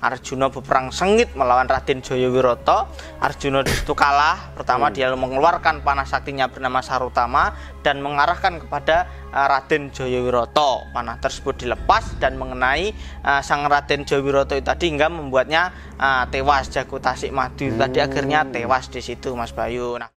Arjuna berperang sengit melawan Raden Jayawiroto. Arjuna itu kalah. Pertama dia mengeluarkan panah saktinya bernama Sarutama dan mengarahkan kepada Raden Jayawiroto. Panah tersebut dilepas dan mengenai sang Raden Jayawiroto itu tadi hingga membuatnya tewas. Jago Tasik Madu tadi akhirnya tewas di situ, Mas Bayu. Nah,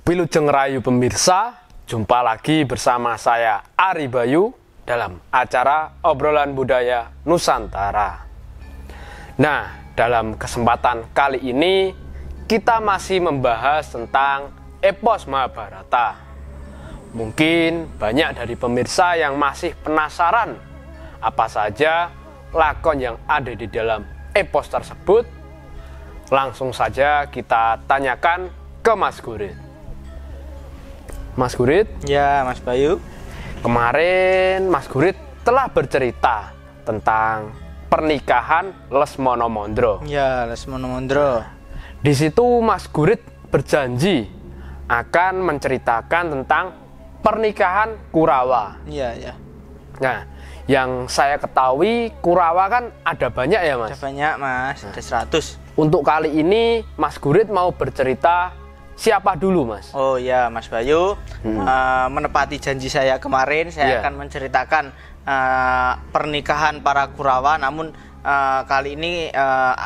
Wilujeng Rayu pemirsa, jumpa lagi bersama saya Ari Bayu dalam acara Obrolan Budaya Nusantara. Nah, dalam kesempatan kali ini kita masih membahas tentang epos Mahabharata. Mungkin banyak dari pemirsa yang masih penasaran apa saja lakon yang ada di dalam epos tersebut. Langsung saja kita tanyakan ke Mas Gurit. Mas Gurit? ya Mas Bayu. Kemarin Mas Gurit telah bercerita tentang pernikahan Lesmono Mondro. Ya, Lesmono Mondro. Di situ Mas Gurit berjanji akan menceritakan tentang pernikahan Kurawa. Iya. Nah, yang saya ketahui Kurawa kan ada banyak ya, Mas? Ada banyak, Mas. Ada 100. Untuk kali ini Mas Gurit mau bercerita siapa dulu, Mas? Oh ya, Mas Bayu, menepati janji saya kemarin, saya akan menceritakan pernikahan para Kurawa. Namun kali ini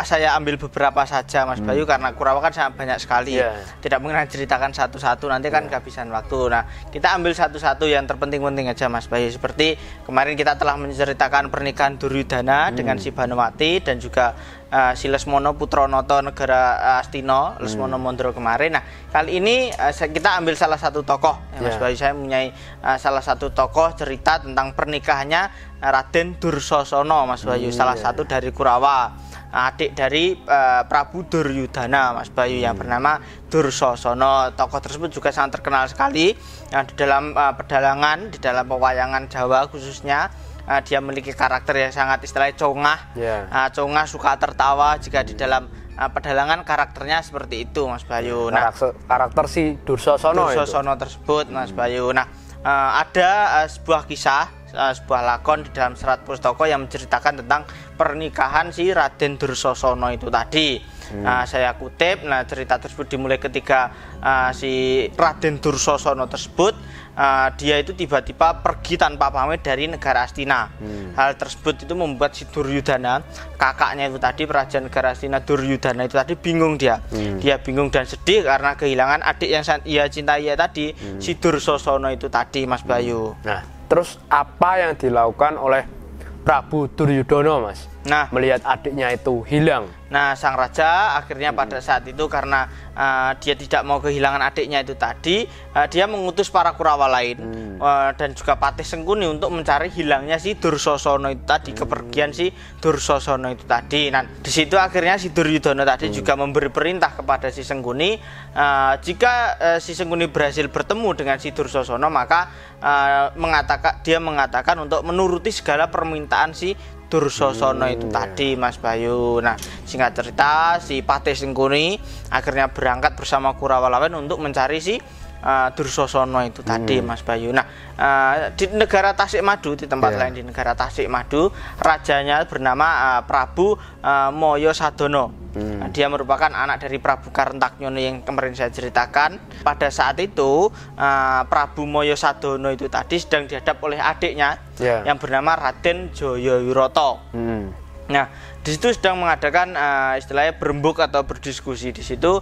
saya ambil beberapa saja, Mas Bayu, karena Kurawa kan sangat banyak sekali. Tidak mungkin ceritakan satu-satu, nanti kan kehabisan waktu. Nah, kita ambil satu-satu yang terpenting-penting aja, Mas Bayu. Seperti kemarin kita telah menceritakan pernikahan Duryudana dengan si Banowati dan juga si Lesmono Putronoto negara Astino, Lesmono Mondro kemarin. Nah, kali ini kita ambil salah satu tokoh, Mas Bayu. Saya mempunyai salah satu tokoh cerita tentang pernikahannya Raden Dursosana, Mas Bayu. Salah satu dari Kurawa, adik dari Prabu Duryudana, Mas Bayu, yang bernama Dursosana. Tokoh tersebut juga sangat terkenal sekali di dalam pedalangan, di dalam pewayangan Jawa khususnya. Dia memiliki karakter yang sangat istilahnya congah. Congah, suka tertawa. Jika di dalam pedalangan karakternya seperti itu, Mas Bayu. Karakter si Dursosana tersebut, Mas Bayu. Nah, ada sebuah kisah, sebuah lakon di dalam Serat Pustaka yang menceritakan tentang pernikahan si Raden Dursosana itu tadi. Saya kutip. Nah, cerita tersebut dimulai ketika si Raden Dursosana tersebut dia itu tiba-tiba pergi tanpa pamit dari negara Astina. Hal tersebut itu membuat si Duryudana, kakaknya itu tadi, Raja negara Astina Duryudana itu tadi, bingung dia. Dia bingung dan sedih karena kehilangan adik yang ia cintai tadi, si Dursosana itu tadi, Mas Bayu. Nah, terus apa yang dilakukan oleh Prabu Duryudana, Mas? Nah, melihat adiknya itu hilang. Nah, sang raja akhirnya pada saat itu karena dia tidak mau kehilangan adiknya itu tadi, dia mengutus para Kurawa lain dan juga Patih Sengkuni untuk mencari hilangnya si Dursosana itu tadi, kepergian si Dursosana itu tadi. Nah, di situ akhirnya si Duryudana tadi juga memberi perintah kepada si Sengkuni, jika si Sengkuni berhasil bertemu dengan si Dursosana, maka dia mengatakan untuk menuruti segala permintaan si Dursosana itu tadi, Mas Bayu. Nah, singkat cerita, si Patih Sengkuni akhirnya berangkat bersama Kurawa lain untuk mencari si Dursosana itu tadi, Mas Bayu. Nah, di negara Tasikmadu, di tempat lain di negara Tasikmadu, rajanya bernama Prabu Moyo Sadono. Dia merupakan anak dari Prabu Karentaknyono yang kemarin saya ceritakan. Pada saat itu Prabu Moyo Sadono itu tadi sedang dihadap oleh adiknya yang bernama Raden Jayawiroto. Nah, di situ sedang mengadakan istilahnya berembuk atau berdiskusi. Di situ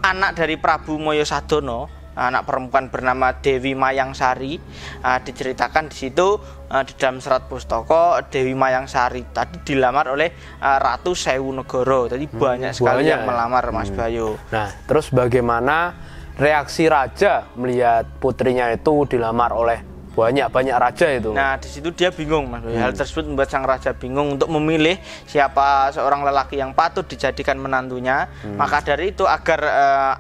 anak dari Prabu Moyo Sadono, anak perempuan bernama Dewi Mayangsari, diceritakan di situ di dalam serat pustaka Dewi Mayangsari tadi dilamar oleh Ratu Sewunegoro. Jadi banyak sekali yang melamar, Mas Bayu. Nah, terus bagaimana reaksi raja melihat putrinya itu dilamar oleh banyak raja itu? Nah, di situ dia bingung, Mas Bayu. Hal tersebut membuat sang raja bingung untuk memilih siapa seorang lelaki yang patut dijadikan menantunya. Maka dari itu agar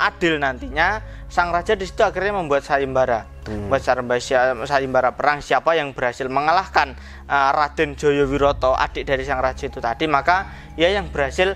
adil nantinya, sang raja di situ akhirnya membuat sayembara. Membuat sayembara perang, siapa yang berhasil mengalahkan Raden Jayawiroto, adik dari sang raja itu tadi, maka ia yang berhasil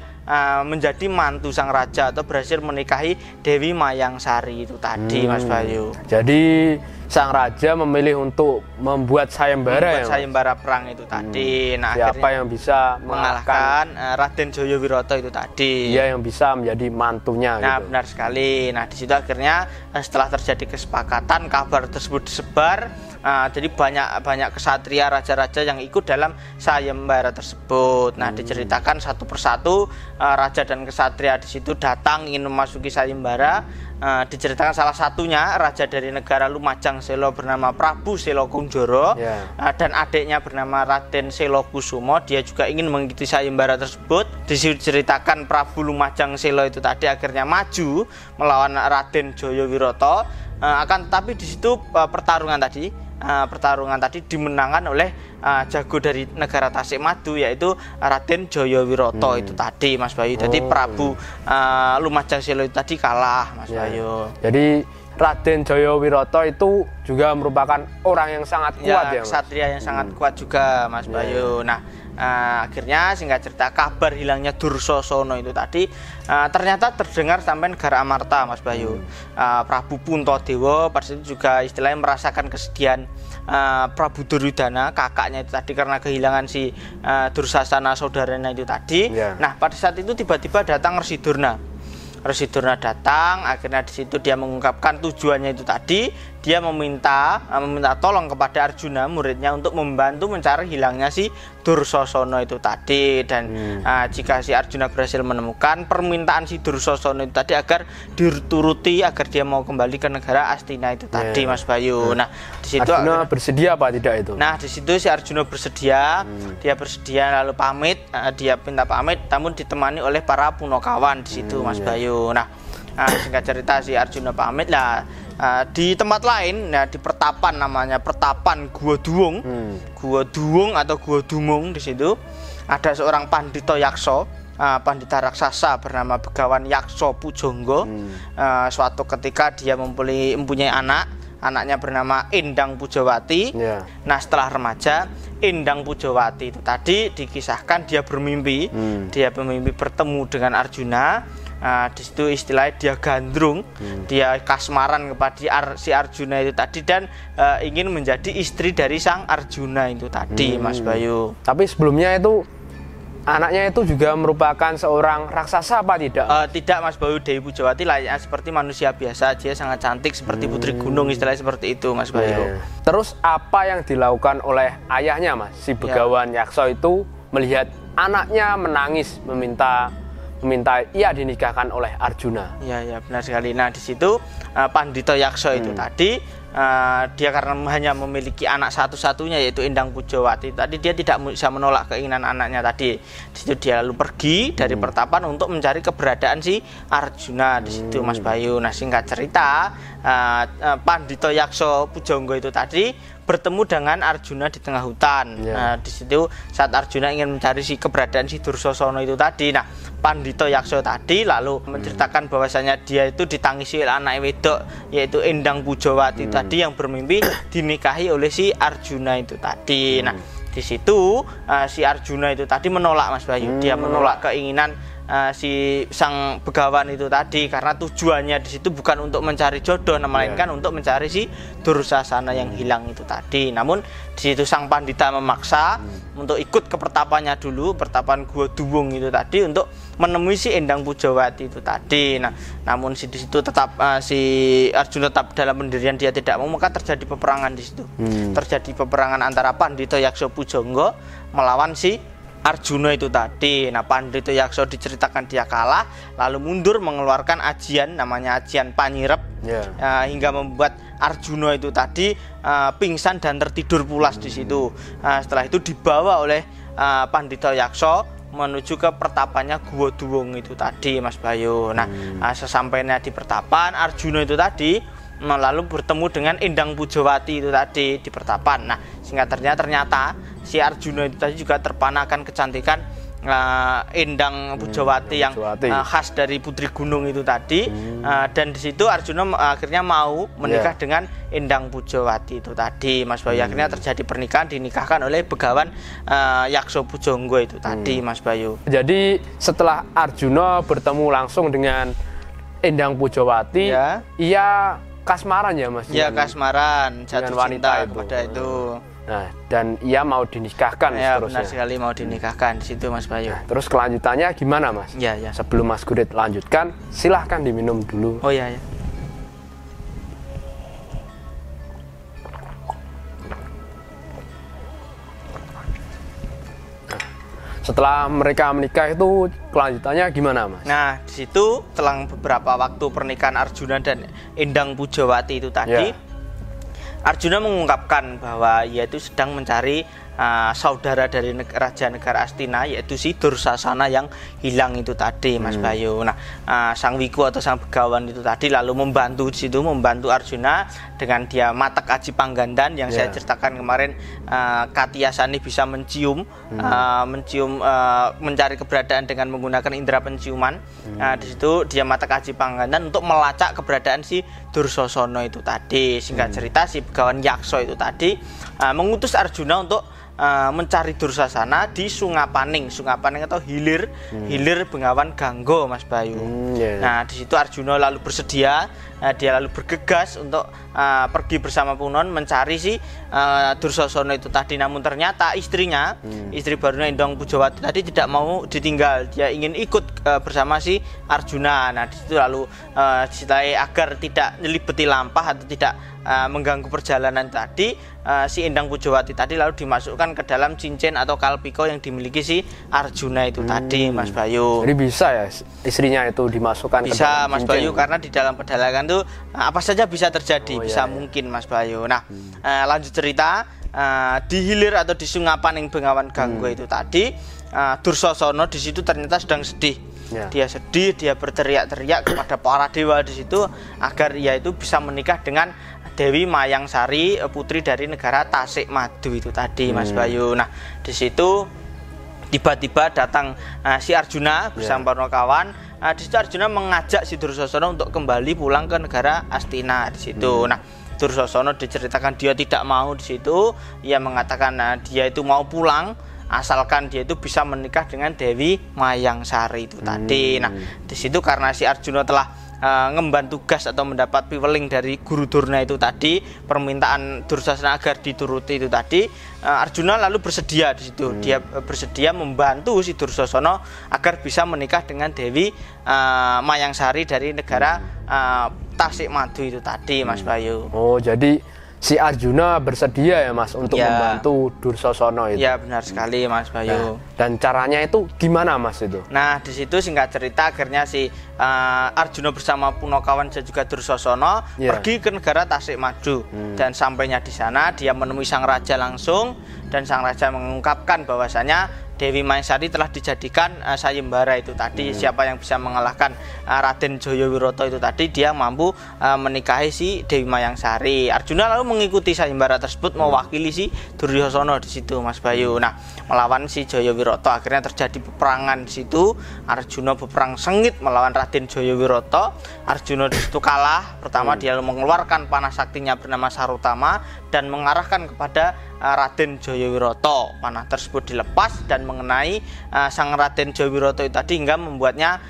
menjadi mantu sang raja atau berhasil menikahi Dewi Mayangsari itu tadi, Mas Bayu. Jadi sang raja memilih untuk membuat sayembara, sayembara perang itu tadi. Nah, siapa yang bisa mengalahkan Raden Jayawiroto itu tadi, dia yang bisa menjadi mantunya. Nah, benar sekali. Nah, di situ akhirnya setelah terjadi kesepakatan, kabar tersebut disebar. Jadi banyak kesatria, raja-raja yang ikut dalam sayembara tersebut. Nah, diceritakan satu persatu raja dan kesatria di situ datang ingin memasuki sayembara. Diceritakan salah satunya raja dari negara Lumajang Selo bernama Prabu Selo Kunjoro, dan adiknya bernama Raden Selo Kusumo. Dia juga ingin mengikuti sayembara tersebut. Diceritakan Prabu Lumajang Selo itu tadi akhirnya maju melawan Raden Jayawiroto. Akan tetapi di situ pertarungan tadi dimenangkan oleh jago dari negara Tasikmadu, yaitu Raden Jayawiroto itu tadi, Mas Bayu. Jadi Prabu Lumajang Selo itu tadi kalah, Mas Bayu. Jadi Raden Jayawiroto itu juga merupakan orang yang sangat kuat, kesatria yang sangat kuat juga, Mas Bayu. Nah, akhirnya singkat cerita, kabar hilangnya Dursosana itu tadi ternyata terdengar sampai negara Amarta, Mas Bayu. Prabu Puntadewa pada itu juga istilahnya merasakan kesedihan Prabu Duryudana, kakaknya itu tadi, karena kehilangan si Dursasana saudaranya itu tadi. Nah, pada saat itu tiba-tiba datang Resi Durna datang. Akhirnya di situ dia mengungkapkan tujuannya itu tadi. Dia meminta tolong kepada Arjuna, muridnya, untuk membantu mencari hilangnya si Dursosana itu tadi. Dan jika si Arjuna berhasil menemukan, permintaan si Dursosana itu tadi agar dituruti, agar dia mau kembali ke negara Astina itu tadi, Mas Bayu. Nah, di situ Arjuna bersedia apa tidak itu? Nah, di situ si Arjuna bersedia. Dia bersedia lalu pamit. Dia minta pamit, namun ditemani oleh para punakawan di situ, Mas Bayu. Nah, singkat cerita si Arjuna pamit lah. Di tempat lain, di pertapan, namanya pertapan Gua Duwung, Gua Duwung atau Gua Dumung, di situ ada seorang pandita yaksa, pandita raksasa bernama Begawan Yaksa Pujangga. Suatu ketika dia mempunyai anaknya bernama Endang Pujawati. Nah, setelah remaja, Endang Pujawati itu tadi dikisahkan dia bermimpi, bertemu dengan Arjuna. Di situ istilahnya dia gandrung, dia kasmaran kepada si Arjuna itu tadi, dan ingin menjadi istri dari sang Arjuna itu tadi, Mas Bayu. Tapi sebelumnya itu anaknya itu juga merupakan seorang raksasa apa tidak? Tidak, Mas Bayu. Dewi Pujawati layaknya seperti manusia biasa aja, sangat cantik seperti putri gunung, istilahnya seperti itu, Mas Bayu. Terus apa yang dilakukan oleh ayahnya, Mas? Si Begawan Yaksa itu melihat anaknya menangis meminta ia dinikahkan oleh Arjuna. Iya, benar sekali. Nah, di situ Pandita Yaksa itu tadi, dia karena hanya memiliki anak satu-satunya yaitu Endang Pujawati tadi, dia tidak bisa menolak keinginan anaknya tadi. Di situ dia lalu pergi dari pertapan untuk mencari keberadaan si Arjuna di situ, Mas Bayu. Nah, singkat cerita, Pandita Yaksa Pujangga itu tadi bertemu dengan Arjuna di tengah hutan. Nah, di situ saat Arjuna ingin mencari si keberadaan si Dursosana itu tadi, nah, Pandita Yaksa tadi lalu menceritakan bahwasanya dia itu ditangisi oleh anak wedok yaitu Endang Pujawati tadi, yang bermimpi dinikahi oleh si Arjuna itu tadi. Nah, di situ si Arjuna itu tadi menolak, Mas Bayu. Dia menolak keinginan si sang begawan itu tadi, karena tujuannya di situ bukan untuk mencari jodoh, melainkan untuk mencari si Dursasana yang hilang itu tadi. Namun di situ sang pandita memaksa untuk ikut ke pertapannya dulu, pertapan Gua Duwung itu tadi, untuk menemui si Endang Pujawati itu tadi. Nah, namun di situ tetap si Arjuna tetap dalam pendirian, dia tidak mau, maka terjadi peperangan di situ. Terjadi peperangan antara Pandita Yakso Pujangga melawan si Arjuna itu tadi. Nah, Pandita Yakso diceritakan dia kalah, lalu mundur mengeluarkan ajian, namanya ajian Panyirep, hingga membuat Arjuna itu tadi pingsan dan tertidur pulas di situ. Setelah itu dibawa oleh Pandita Yakso menuju ke pertapannya Gua Duwung itu tadi, Mas Bayu. Nah, sesampainya di pertapan, Arjuna itu tadi lalu bertemu dengan Endang Pujawati itu tadi di pertapan. Nah, singkat ternyata si Arjuna itu tadi juga terpana akan kecantikan Endang Pujawati yang khas dari Putri Gunung itu tadi. Dan di situ Arjuna akhirnya mau menikah dengan Endang Pujawati itu tadi, Mas Bayu. Akhirnya terjadi pernikahan, dinikahkan oleh Begawan Yakso Pujangga itu tadi, Mas Bayu. Jadi setelah Arjuna bertemu langsung dengan Endang Pujawati, ia kasmaran ya, Mas? Iya, kasmaran, jatuh cinta kepada itu. Nah, dan ia mau dinikahkan seterusnya. Benar sekali, mau dinikahkan di situ, Mas Bayu. Nah, terus kelanjutannya gimana, Mas? Sebelum Mas Gurit lanjutkan, silahkan diminum dulu. Oh iya. Setelah mereka menikah itu kelanjutannya gimana, Mas? Nah, di situ selang beberapa waktu pernikahan Arjuna dan Endang Pujawati itu tadi, Arjuna mengungkapkan bahwa ia itu sedang mencari saudara dari raja negara Astina, yaitu si Dursasana yang hilang itu tadi, Mas Bayu. Nah, sang Wiku atau sang Begawan itu tadi lalu membantu di situ, membantu Arjuna dengan dia matak aji panggandan yang saya ceritakan kemarin. Katyasani bisa mencium, mencari keberadaan dengan menggunakan indera penciuman. Di situ dia matak aji panggandan untuk melacak keberadaan si Dursasana itu tadi. Singkat cerita, si Begawan Yakso itu tadi mengutus Arjuna untuk mencari Dursasana di Sungapaning atau hilir Bengawan Gangga, Mas Bayu. Nah, di situ Arjuna lalu bersedia, dia lalu bergegas untuk pergi bersama Punon mencari si Dursasana itu tadi. Namun ternyata istrinya, istri barunya Endang Pujawati tadi tidak mau ditinggal, dia ingin ikut bersama si Arjuna. Nah, di situ lalu disertai agar tidak nyelibeti lampah atau tidak mengganggu perjalanan tadi, si Endang Pujawati tadi lalu dimasukkan ke dalam cincin atau kalpiko yang dimiliki si Arjuna itu tadi, Mas Bayu. Jadi bisa ya istrinya itu dimasukkan ke dalam Mas cincin, Bayu, karena di dalam pedalangan itu apa saja bisa terjadi, mungkin, Mas Bayu. Nah, lanjut cerita, di hilir atau di Sungapaning Bengawan Gangga itu tadi, Dursasana di situ ternyata sedang sedih. Dia sedih, dia berteriak-teriak kepada para dewa di situ agar ia itu bisa menikah dengan Dewi Mayang Sari, putri dari negara Tasikmadu itu tadi, Mas Bayu. Nah, di situ tiba-tiba datang si Arjuna bersama para kawan. Di situ Arjuna mengajak si Dursasana untuk kembali pulang ke negara Astina di situ. Nah, Dursasana diceritakan dia tidak mau di situ. Ia mengatakan dia itu mau pulang asalkan dia itu bisa menikah dengan Dewi Mayang Sari itu tadi. Nah, di situ karena si Arjuna telah ngemban tugas atau mendapat piweling dari Guru Durna itu tadi, permintaan Dursasana agar dituruti itu tadi, Arjuna lalu bersedia di situ. Dia bersedia membantu si Dursasana agar bisa menikah dengan Dewi Mayang Sari dari negara Tasikmadu itu tadi, Mas Bayu. Oh, jadi si Arjuna bersedia ya, Mas, untuk membantu Dursasana itu. Ya, benar sekali, Mas Bayu. Nah, dan caranya itu gimana, Mas, itu? Nah, di situ singkat cerita akhirnya si Arjuna bersama Punakawan dan juga Dursasana pergi ke negara Tasikmadu. Dan sampainya di sana dia menemui sang raja langsung, dan sang raja mengungkapkan bahwasanya Dewi Mayang Sari telah dijadikan sayembara itu tadi. Siapa yang bisa mengalahkan Raden Jayawiroto itu tadi, dia mampu menikahi si Dewi Mayang Sari. Arjuna lalu mengikuti sayembara tersebut, mewakili si Duryosana di situ, Mas Bayu. Nah, melawan si Jayawiroto. Akhirnya terjadi peperangan di situ. Arjuna berperang sengit melawan Raden Jayawiroto. Arjuna di situ kalah. Pertama dia mengeluarkan panah saktinya bernama Sarutama dan mengarahkan kepada Raden Jayawiroto. Panah tersebut dilepas dan mengenai sang Raden Jayawiroto itu tadi hingga membuatnya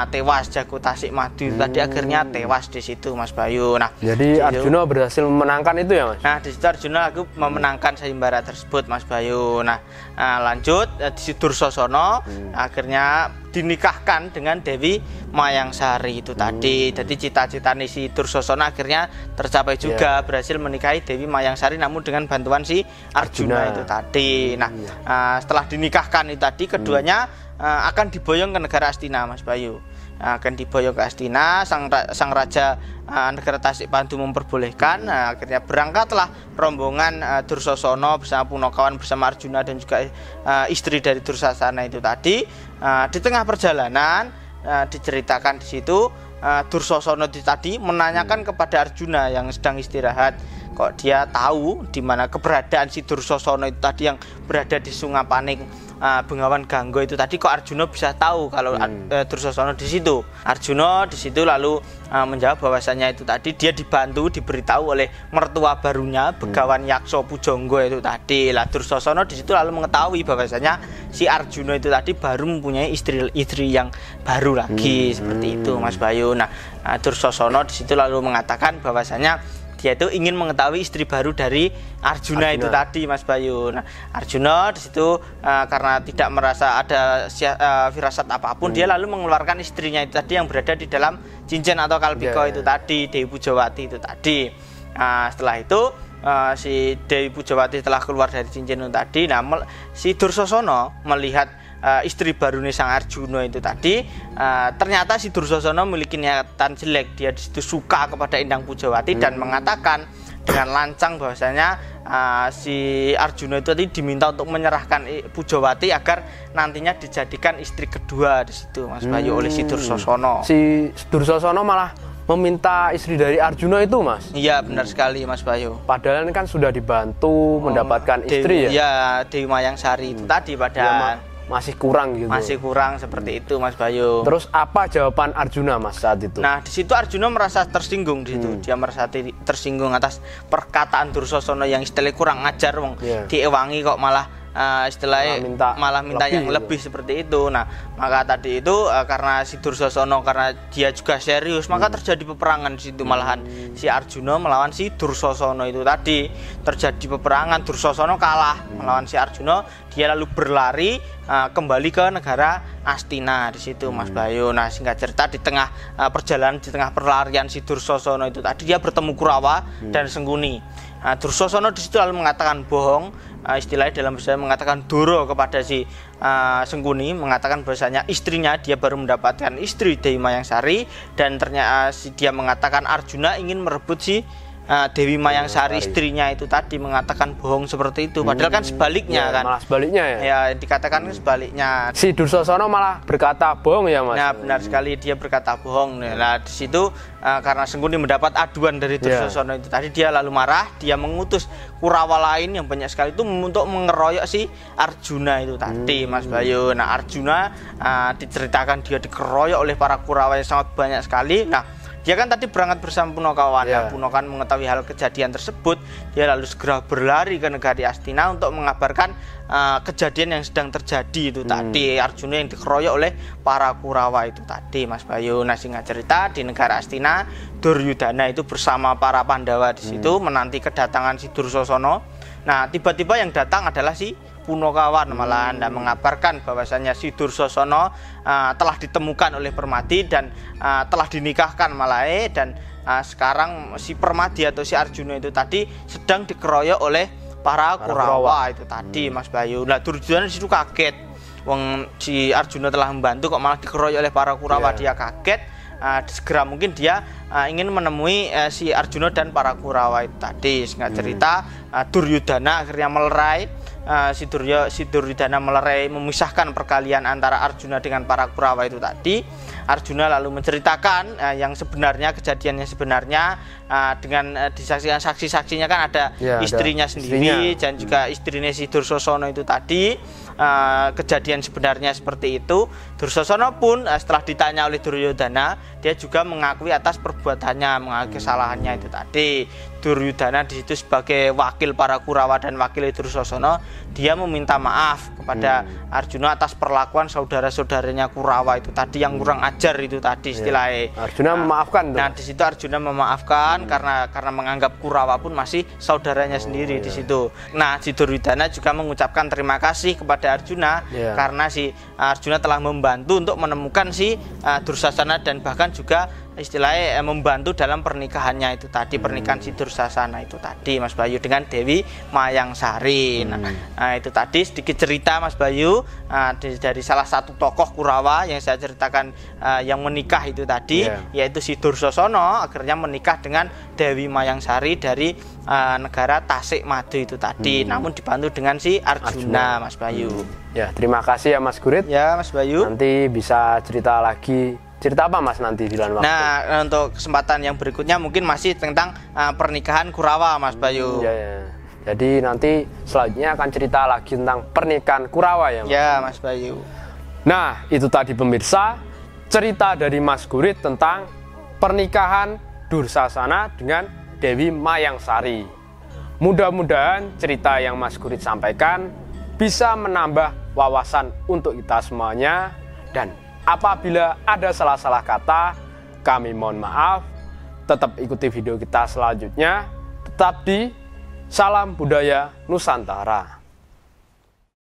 tewas. Jago Tasikmadu itu tadi akhirnya tewas di situ, Mas Bayu. Nah, jadi Arjuna berhasil memenangkan itu ya, Mas? Nah, di situ Arjuna memenangkan sayembara tersebut, Mas Bayu. Nah, lanjut di Dursosana akhirnya dinikahkan dengan Dewi Mayangsari itu tadi. Jadi cita-cita si Dursosana akhirnya tercapai juga, berhasil menikahi Dewi Mayangsari namun dengan bantuan si Arjuna itu tadi. Nah, setelah dinikahkan itu tadi keduanya akan diboyong ke negara Astina, Mas Bayu. Akan diboyong ke Astina, sang raja negara Tasikmadu memperbolehkan. Akhirnya berangkatlah rombongan Dursosana bersama Punakawan bersama Arjuna dan juga istri dari Dursasana itu tadi. Di tengah perjalanan diceritakan di situ Dursosana tadi menanyakan kepada Arjuna yang sedang istirahat, kok dia tahu di mana keberadaan si Dursosana itu tadi yang berada di Sungapaning Bengawan Ganggo itu tadi, kok Arjuna bisa tahu kalau Dursosana di situ. Arjuna di situ lalu menjawab bahwasanya itu tadi dia dibantu, diberitahu oleh mertua barunya Begawan Yakso Pujangga itu tadi. Lah Dursosana di situ lalu mengetahui bahwasanya si Arjuna itu tadi baru mempunyai istri yang baru lagi, seperti itu, Mas Bayu. Nah, Dursosana di situ lalu mengatakan bahwasanya dia itu ingin mengetahui istri baru dari Arjuna itu tadi, Mas Bayu. Nah, Arjuna di situ karena tidak merasa ada firasat apapun, dia lalu mengeluarkan istrinya itu tadi yang berada di dalam cincin atau kalpika itu tadi, Dewi Pujawati itu tadi. Setelah itu si Dewi Pujawati telah keluar dari cincin itu tadi. Nah, si Dursosana melihat istri baru sang Arjuna itu tadi, ternyata si Dursosana memiliki niatan jelek. Dia disitu suka kepada Endang Pujawati dan mengatakan dengan lancang bahwasanya si Arjuna itu tadi diminta untuk menyerahkan Pujawati agar nantinya dijadikan istri kedua di situ, Mas Bayu, oleh si Dursosana. Si Dursosana malah meminta istri dari Arjuna itu, Mas? Iya, benar sekali, Mas Bayu. Padahal kan sudah dibantu mendapatkan istri ya? Iya, Dewi Mayangsari itu tadi padahal masih kurang gitu. Masih kurang seperti itu, Mas Bayu. Terus apa jawaban Arjuna, Mas, saat itu? Nah, di situ Arjuna merasa tersinggung di situ. Dia merasa tersinggung atas perkataan Dursosana yang istilahnya kurang ajar, wong diewangi kok malah istilahnya malah minta yang lebih seperti itu. Nah, maka tadi itu karena si Dursosana karena dia juga serius, maka terjadi peperangan di situ. Malahan si Arjuna melawan si Dursosana itu tadi. Terjadi peperangan, Dursosana kalah melawan si Arjuna. Dia lalu berlari kembali ke negara Astina di situ, Mas Bayu. Nah, singkat cerita di tengah perjalanan, di tengah perlarian si Dursosana itu tadi, dia bertemu Kurawa dan Sengkuni. Dursosana di situ lalu mengatakan bohong, istilahnya dalam bahasa mengatakan doro kepada si Sengkuni, mengatakan bahwasanya istrinya dia baru mendapatkan istri Dewi Mayangsari, dan ternyata dia mengatakan Arjuna ingin merebut si Dewi Mayangsari istrinya itu tadi, mengatakan bohong seperti itu. Padahal kan sebaliknya kan. Malah sebaliknya ya. Ya, dikatakan sebaliknya. Si Dursosana malah berkata bohong ya, Mas. Nah, benar sekali, dia berkata bohong. Nah, di situ karena Sengkuni mendapat aduan dari Dursosana itu tadi, dia lalu marah, dia mengutus Kurawa lain yang banyak sekali itu untuk mengeroyok si Arjuna itu tadi, Mas Bayu. Nah, Arjuna diceritakan dia dikeroyok oleh para Kurawa yang sangat banyak sekali. Nah, dia kan tadi berangkat bersama Punakawan. Nah, Punakawan mengetahui hal kejadian tersebut, dia lalu segera berlari ke negari Astina untuk mengabarkan kejadian yang sedang terjadi itu tadi. Arjuna yang dikeroyok oleh para Kurawa itu tadi, Mas Bayu. Nah, singkat cerita di negara Astina, Duryudana itu bersama para Pandawa di situ menanti kedatangan si Dursosana. Nah, tiba-tiba yang datang adalah si Punakawan malahan, dan mengabarkan bahwasanya si Dursosana telah ditemukan oleh Permadi dan telah dinikahkan malah, dan sekarang si Permadi atau si Arjuna itu tadi sedang dikeroyok oleh para Kurawa itu tadi, Mas Bayu. Nah, Duryudana di situ kaget, wong si Arjuna telah membantu kok malah dikeroyok oleh para Kurawa. Dia kaget, segera mungkin dia ingin menemui si Arjuna dan para Kurawa itu tadi. Singkat cerita Duryudana akhirnya melerai. Si Duryudana melerai memisahkan perkalian antara Arjuna dengan para Kurawa itu tadi. Arjuna lalu menceritakan yang sebenarnya, kejadian yang sebenarnya, dengan disaksikan saksi-saksinya kan ada istrinya sendiri dan juga istrinya si Dursosana itu tadi. Kejadian sebenarnya seperti itu. Dursosana pun setelah ditanya oleh Duryudana, dia juga mengakui atas perbuatannya, mengakui kesalahannya itu tadi. Duryudana di situ sebagai wakil para Kurawa dan wakil Dursasana, dia meminta maaf kepada Arjuna atas perlakuan saudara-saudaranya Kurawa itu tadi yang kurang ajar itu tadi istilahnya. Arjuna memaafkan. Nah, di situ Arjuna memaafkan karena menganggap Kurawa pun masih saudaranya sendiri di situ. Nah, si Duryudana juga mengucapkan terima kasih kepada Arjuna karena si Arjuna telah membantu untuk menemukan si Dursasana dan bahkan juga istilahnya membantu dalam pernikahannya itu tadi, pernikahan si Dursasana itu tadi Mas Bayu dengan Dewi Mayangsari. Nah, itu tadi sedikit cerita Mas Bayu dari salah satu tokoh Kurawa yang saya ceritakan yang menikah itu tadi, yaitu si Dursasana akhirnya menikah dengan Dewi Mayangsari dari negara Tasikmadu itu tadi, namun dibantu dengan si Arjuna. Mas Bayu. Ya, terima kasih ya Mas Gurit. Ya Mas Bayu. Nanti bisa cerita lagi. Cerita apa Mas nanti di lain waktu? Nah, untuk kesempatan yang berikutnya mungkin masih tentang pernikahan Kurawa Mas Bayu. Ya. Jadi nanti selanjutnya akan cerita lagi tentang pernikahan Kurawa ya Mas? Ya Mas Bayu. Nah, itu tadi pemirsa cerita dari Mas Gurit tentang pernikahan Dursasana dengan Dewi Mayangsari. Mudah-mudahan cerita yang Mas Gurit sampaikan bisa menambah wawasan untuk kita semuanya, dan apabila ada salah-salah kata, kami mohon maaf. Tetap ikuti video kita selanjutnya. Tetap di Salam Budaya Nusantara.